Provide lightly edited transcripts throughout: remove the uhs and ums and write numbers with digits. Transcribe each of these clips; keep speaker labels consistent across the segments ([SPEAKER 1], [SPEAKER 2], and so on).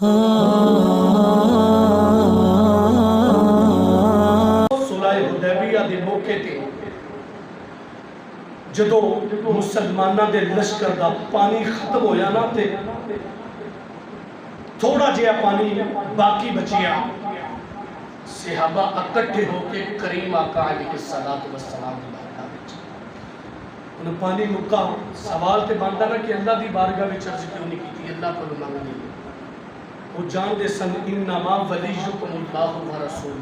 [SPEAKER 1] صلح حدیبیہ دے موقع تے جدو مسلمانہ دے لشکر دا پانی ختم ہویا نا تے تھوڑا جہا پانی باقی بچیا، صحابہ اکٹھے ہو کے کریم آقا علیہ السلام کی بارگاہ وچ انہوں پانی مکا سوال تے بنتا نا کہ اللہ دی بارگاہ وچ عرض کیوں نہیں کیتی، اللہ کو منگنی وہ جان دے سن انما ولیکم اللہ و رسول،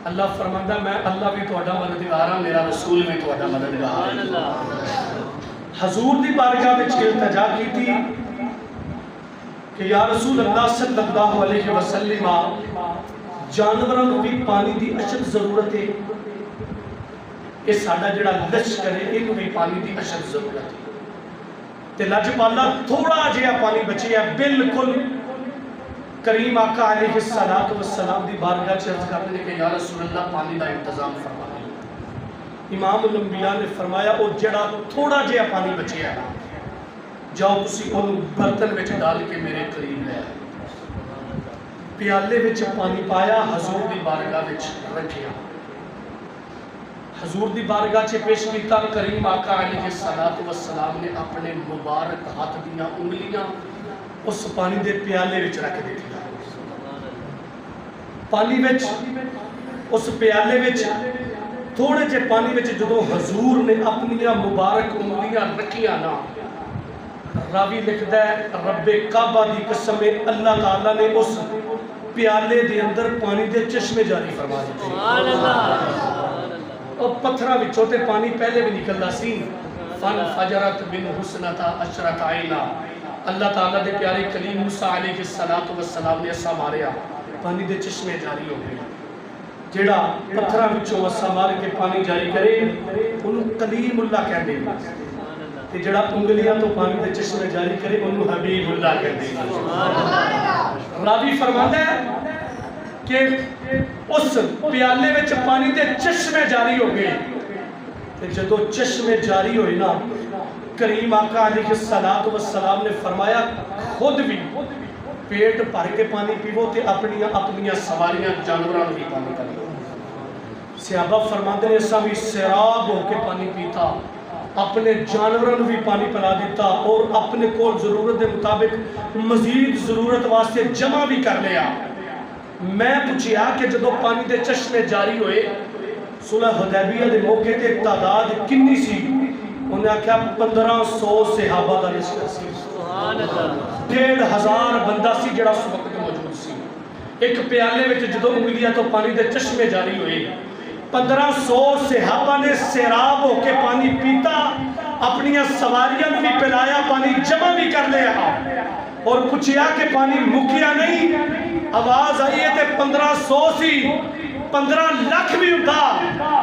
[SPEAKER 1] اللہ فرماندا میں اللہ بھی تہاڈا مددگار ہاں، میرا رسول بھی تہاڈا مددگار ہے۔ حضور دی بارگاہ وچ التجا کیتی کہ یا رسول اللہ صلی اللہ علیہ وسلم جانوراں نوں بھی پانی دی اشد ضرورت ہے، کہ ساڈا جڑا لشکر ہے اینوں بھی پانی دی اشد ضرورت ہے، تے لاجپالا تھوڑا جہا پانی بچیا بالکل کریم آقا علیہ السلام دی بارگاہ چ عرض کرتے ہیں کہ یا رسول اللہ پانی دا انتظام فرمائیں۔ امام الانبیاء نے فرمایا او جڑا تھوڑا جہا پانی بچیا جاؤ تسی اونوں برتن وچ ڈال کے میرے قریب لے آئے، پیالے وچ پانی پایا، حضور دی بارگاہ وچ رکھیا، حضور دی بارگاہ چ پیش کیتا، کریم آقا علیہ السلام نے اپنے مبارک ہاتھ دیاں انگلیاں اس پانی دے پیالے وچ رکھ دیتی، پانی وچ اس پیالے وچ تھوڑے جے پانی وچ جدو حضور نے اپنی مبارک انگلیاں رکھیاں نا، راوی لکھدا ہے رب کعبہ دی قسم اللہ تعالیٰ نے اس پیالے دے اندر پانی دے چشمے جاری فرما دیتے، اور پتھراں وچوں تے پانی پہلے بھی نکلدا سی، فن فجرت من حسنتا عشرت عینا، اللہ تعالیٰ دے پیارے کلیم موسیٰ علیہ السلام نے اسا ماریا، پانی دے چشمے جاری ہو گئے، جیڑا پتھراں وچوں اسا مار کے پانی جاری کرے انہوں کلیم اللہ کہہ دے، تے جڑا انگلیاں تو پانی دے چشمے جاری کرے انہوں حبیب اللہ کہہ دے۔ راوی فرماتا ہے کہ اس پیالے وچ پانی دے چشمے جاری ہو گئے، تے جدو چشمے جاری ہوئے نا، کریم آقا علیہ السلام نے فرمایا خود بھی پیٹ بھر کے پانی پیو تے اپنی سواریاں جانوراں بھی پانی پیو۔ صحابہ فرماتے ہیں ایسا بھی سیراب ہو کے پانی پیتا، اپنے جانوراں بھی پانی پلا دیتا، اور اپنے کول ضرورت دے مطابق مزید ضرورت واسطے جمع بھی کر لیا۔ میں پوچھیا کہ جدو پانی دے چشمے جاری ہوئے صلح حدیبیہ دے موقع تے تعداد کنی سی؟ انہیں آکھیا 1500 صحابہ دا لشکر سی، 1500 بندہ سی جڑا اس وقت موجود سی، ایک پیالے وچ جدو انگلیاں تو پانی دے چشمے جاری ہوئے، 1500 صحابہ نے سیراب ہو کے پانی پیتا، اپنی سواریاں بھی پلایا، پانی جمع بھی کر لیا، اور پوچھیا کہ پانی مکیا نہیں؟ آواز آئی ہے تے 1500 سی، 15 لاکھ بھی ہوتا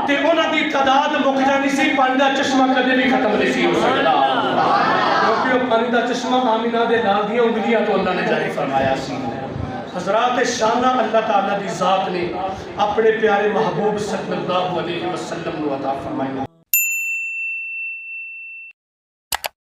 [SPEAKER 1] تے انہاں دی تعداد مک جانی سی، پانی دا چشمہ کدے بھی ختم نہیں سی ہو سکتا، کیونکہ پانی دا چشمہ آمینہ دے نال دیاں انگلیاں تو اللہ نے جاری فرمایا سی۔ حضرات شانہ اللہ تعالیٰ دی ذات نے اپنے پیارے محبوب صلی اللہ علیہ وسلم کو عطا فرمایا۔